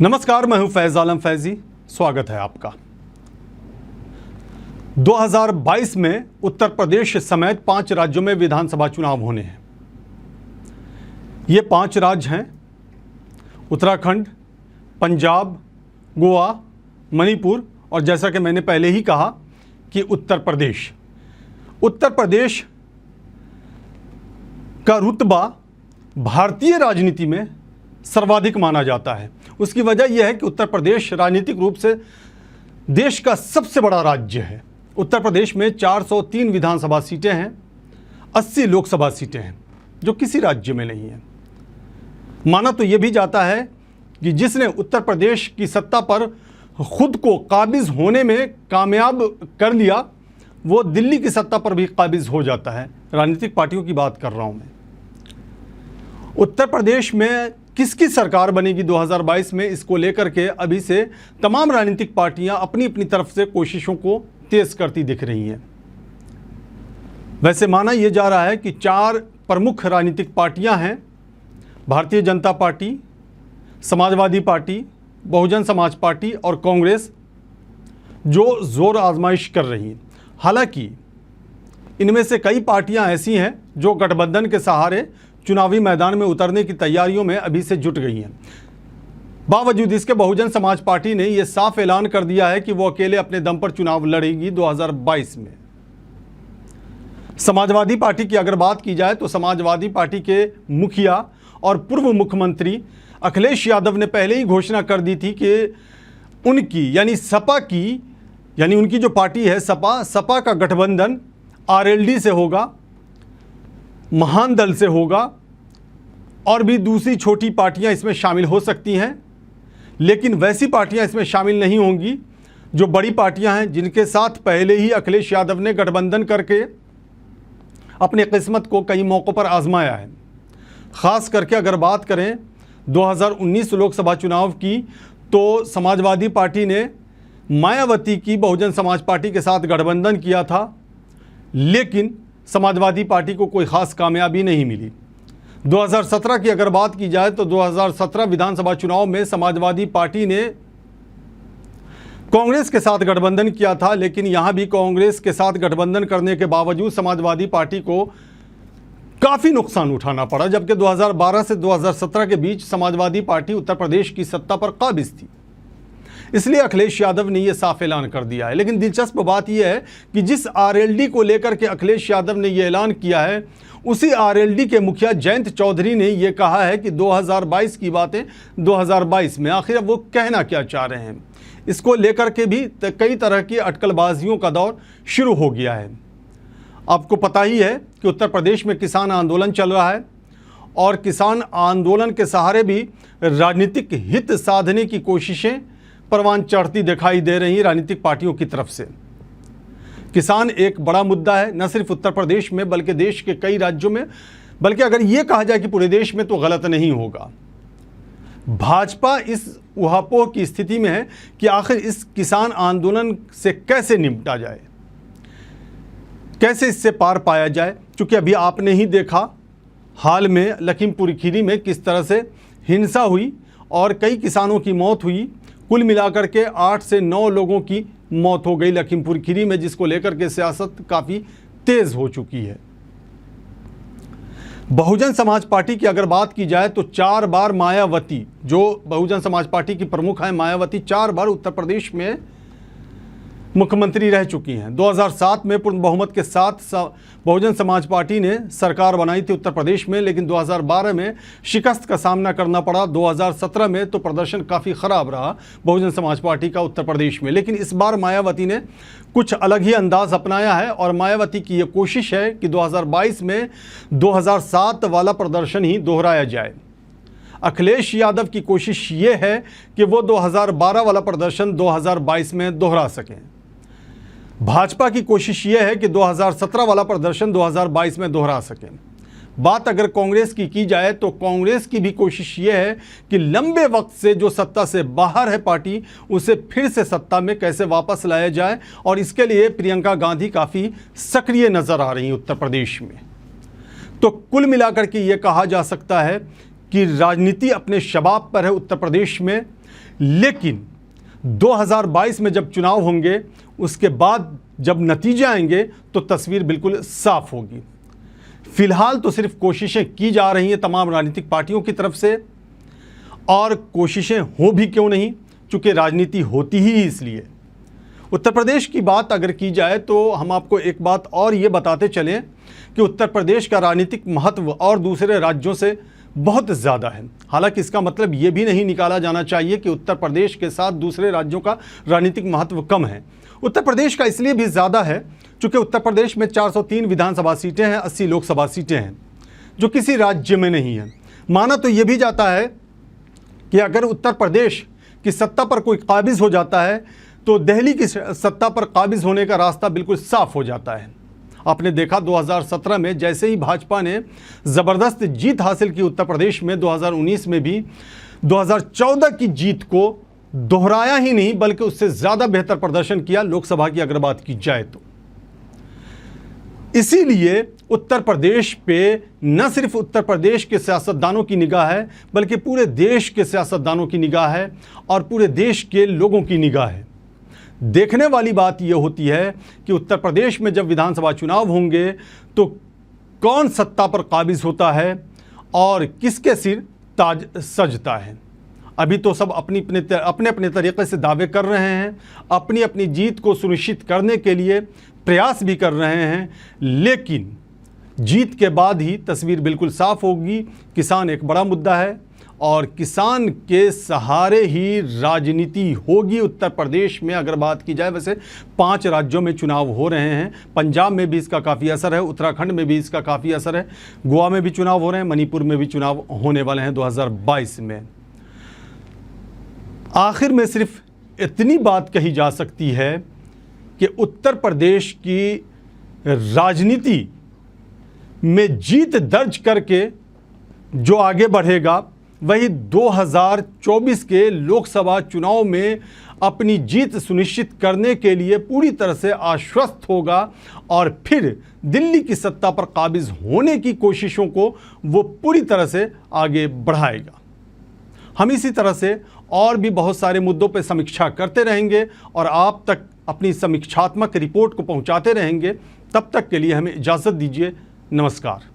नमस्कार, मैं हूं फैज आलम फैजी। स्वागत है आपका। 2022 में उत्तर प्रदेश समेत 5 राज्यों में विधानसभा चुनाव होने हैं। ये 5 राज्य हैं उत्तराखंड, पंजाब, गोवा, मणिपुर और जैसा कि मैंने पहले ही कहा कि उत्तर प्रदेश का रुतबा भारतीय राजनीति में सर्वाधिक माना जाता है। उसकी वजह यह है कि उत्तर प्रदेश राजनीतिक रूप से देश का सबसे बड़ा राज्य है। उत्तर प्रदेश में 403 विधानसभा सीटें हैं, 80 लोकसभा सीटें हैं, जो किसी राज्य में नहीं है। माना तो यह भी जाता है कि जिसने उत्तर प्रदेश की सत्ता पर खुद को काबिज होने में कामयाब कर लिया, वो दिल्ली की सत्ता पर भी काबिज हो जाता है। राजनीतिक पार्टियों की बात कर रहा हूं मैं। उत्तर प्रदेश में किसकी सरकार बनेगी 2022 में, इसको लेकर के अभी से तमाम राजनीतिक पार्टियां अपनी अपनी तरफ से कोशिशों को तेज करती दिख रही हैं। वैसे माना यह जा रहा है कि 4 प्रमुख राजनीतिक पार्टियां हैं, Bharatiya Janata party, Samajwadi party, Bahujan Samaj party और कांग्रेस, जो जोर आजमाइश कर रही हैं। हालांकि इनमें से कई पार्टियां ऐसी हैं जो गठबंधन के सहारे चुनावी मैदान में उतरने की तैयारियों में अभी से जुट गई हैं। बावजूद इसके बहुजन समाज पार्टी ने यह साफ ऐलान कर दिया है कि वो अकेले अपने दम पर चुनाव लड़ेगी 2022 में। समाजवादी पार्टी की अगर बात की जाए तो समाजवादी पार्टी के मुखिया और पूर्व मुख्यमंत्री अखिलेश यादव ने पहले ही घोषणा कर दी थी कि उनकी यानी सपा की उनकी जो पार्टी है सपा का गठबंधन आरएलडी से होगा, महान दल से होगा और भी दूसरी छोटी पार्टियां इसमें शामिल हो सकती हैं। लेकिन वैसी पार्टियां इसमें शामिल नहीं होंगी जो बड़ी पार्टियां हैं, जिनके साथ पहले ही अखिलेश यादव ने गठबंधन करके अपनी किस्मत को कई मौक़ों पर आजमाया है। ख़ास करके अगर बात करें 2019 लोकसभा चुनाव की, तो समाजवादी पार्टी ने मायावती की बहुजन समाज पार्टी के साथ गठबंधन किया था, लेकिन समाजवादी पार्टी को कोई ख़ास कामयाबी नहीं मिली। 2017 की अगर बात की जाए तो 2017 विधानसभा चुनाव में समाजवादी पार्टी ने कांग्रेस के साथ गठबंधन किया था, लेकिन यहां भी कांग्रेस के साथ गठबंधन करने के बावजूद समाजवादी पार्टी को काफ़ी नुकसान उठाना पड़ा, जबकि 2012 से 2017 के बीच समाजवादी पार्टी उत्तर प्रदेश की सत्ता पर काबिज थी। इसलिए अखिलेश यादव ने यह साफ ऐलान कर दिया है। लेकिन दिलचस्प बात यह है कि जिस आरएलडी को लेकर के अखिलेश यादव ने यह ऐलान किया है, उसी आरएलडी के मुखिया जयंत चौधरी ने यह कहा है कि 2022 की बातें 2022 में। आखिर वो कहना क्या चाह रहे हैं, इसको लेकर के भी कई तरह की अटकलबाजियों का दौर शुरू हो गया है। आपको पता ही है कि उत्तर प्रदेश में किसान आंदोलन चल रहा है और किसान आंदोलन के सहारे भी राजनीतिक हित साधने की कोशिशें परवान चढ़ती दिखाई दे रही राजनीतिक पार्टियों की तरफ से। किसान एक बड़ा मुद्दा है, न सिर्फ उत्तर प्रदेश में बल्कि देश के कई राज्यों में, बल्कि अगर ये कहा जाए कि पूरे देश में तो गलत नहीं होगा। भाजपा इस उहापोह की स्थिति में है कि आखिर इस किसान आंदोलन से कैसे निपटा जाए, कैसे इससे पार पाया जाए। क्योंकि अभी आपने ही देखा हाल में लखीमपुर खीरी में किस तरह से हिंसा हुई और कई किसानों की मौत हुई। कुल मिलाकर के 8 से 9 लोगों की मौत हो गई लखीमपुर खीरी में, जिसको लेकर के सियासत काफ़ी तेज़ हो चुकी है। बहुजन समाज पार्टी की अगर बात की जाए तो 4 बार मायावती, जो बहुजन समाज पार्टी की प्रमुख है मायावती, 4 बार उत्तर प्रदेश में मुख्यमंत्री रह चुकी हैं। 2007 में पूर्ण बहुमत के साथ बहुजन समाज पार्टी ने सरकार बनाई थी उत्तर प्रदेश में, लेकिन 2012 में शिकस्त का सामना करना पड़ा। 2017 में तो प्रदर्शन काफ़ी ख़राब रहा बहुजन समाज पार्टी का उत्तर प्रदेश में। लेकिन इस बार मायावती ने कुछ अलग ही अंदाज़ अपनाया है और मायावती की ये कोशिश है कि 2022 में 2007 वाला प्रदर्शन ही दोहराया जाए। अखिलेश यादव की कोशिश ये है कि वो 2012 वाला प्रदर्शन 2022 में दोहरा सकें। भाजपा की कोशिश यह है कि 2017 वाला प्रदर्शन 2022 में दोहरा सकें। बात अगर कांग्रेस की जाए तो कांग्रेस की भी कोशिश यह है कि लंबे वक्त से जो सत्ता से बाहर है पार्टी, उसे फिर से सत्ता में कैसे वापस लाया जाए, और इसके लिए प्रियंका गांधी काफ़ी सक्रिय नज़र आ रही हैं उत्तर प्रदेश में। तो कुल मिलाकर के ये कहा जा सकता है कि राजनीति अपने शबाब पर है उत्तर प्रदेश में। लेकिन 2022 में जब चुनाव होंगे, उसके बाद जब नतीजे आएंगे तो तस्वीर बिल्कुल साफ होगी। फिलहाल तो सिर्फ कोशिशें की जा रही हैं तमाम राजनीतिक पार्टियों की तरफ से, और कोशिशें हो भी क्यों नहीं, चूँकि राजनीति होती ही इसलिए। उत्तर प्रदेश की बात अगर की जाए तो हम आपको एक बात और ये बताते चलें कि उत्तर प्रदेश का राजनीतिक महत्व और दूसरे राज्यों से बहुत ज़्यादा है। हालांकि इसका मतलब ये भी नहीं निकाला जाना चाहिए कि उत्तर प्रदेश के साथ दूसरे राज्यों का राजनीतिक महत्व कम है। उत्तर प्रदेश का इसलिए भी ज़्यादा है क्योंकि उत्तर प्रदेश में 403 विधानसभा सीटें हैं, 80 लोकसभा सीटें हैं, जो किसी राज्य में नहीं है। माना तो ये भी जाता है कि अगर उत्तर प्रदेश की सत्ता पर कोई काबिज हो जाता है तो दिल्ली की सत्ता पर काबिज होने का रास्ता बिल्कुल साफ हो जाता है। आपने देखा 2017 में जैसे ही भाजपा ने ज़बरदस्त जीत हासिल की उत्तर प्रदेश में, 2019 में भी 2014 की जीत को दोहराया ही नहीं बल्कि उससे ज़्यादा बेहतर प्रदर्शन किया लोकसभा की अगर बात की जाए तो। इसीलिए उत्तर प्रदेश पे न सिर्फ उत्तर प्रदेश के सियासतदानों की निगाह है बल्कि पूरे देश के सियासतदानों की निगाह है और पूरे देश के लोगों की निगाह है। देखने वाली बात यह होती है कि उत्तर प्रदेश में जब विधानसभा चुनाव होंगे तो कौन सत्ता पर काबिज होता है और किसके सिर ताज सजता है। अभी तो सब अपने अपने तरीक़े से दावे कर रहे हैं, अपनी अपनी जीत को सुनिश्चित करने के लिए प्रयास भी कर रहे हैं, लेकिन जीत के बाद ही तस्वीर बिल्कुल साफ होगी। किसान एक बड़ा मुद्दा है और किसान के सहारे ही राजनीति होगी उत्तर प्रदेश में। अगर बात की जाए, वैसे 5 राज्यों में चुनाव हो रहे हैं, पंजाब में भी इसका काफ़ी असर है, उत्तराखंड में भी इसका काफ़ी असर है, गोवा में भी चुनाव हो रहे हैं, मणिपुर में भी चुनाव होने वाले हैं 2022 में। आखिर में सिर्फ इतनी बात कही जा सकती है कि उत्तर प्रदेश की राजनीति में जीत दर्ज करके जो आगे बढ़ेगा वही 2024 के लोकसभा चुनाव में अपनी जीत सुनिश्चित करने के लिए पूरी तरह से आश्वस्त होगा और फिर दिल्ली की सत्ता पर काबिज होने की कोशिशों को वो पूरी तरह से आगे बढ़ाएगा। हम इसी तरह से और भी बहुत सारे मुद्दों पर समीक्षा करते रहेंगे और आप तक अपनी समीक्षात्मक रिपोर्ट को पहुंचाते रहेंगे। तब तक के लिए हमें इजाज़त दीजिए। नमस्कार।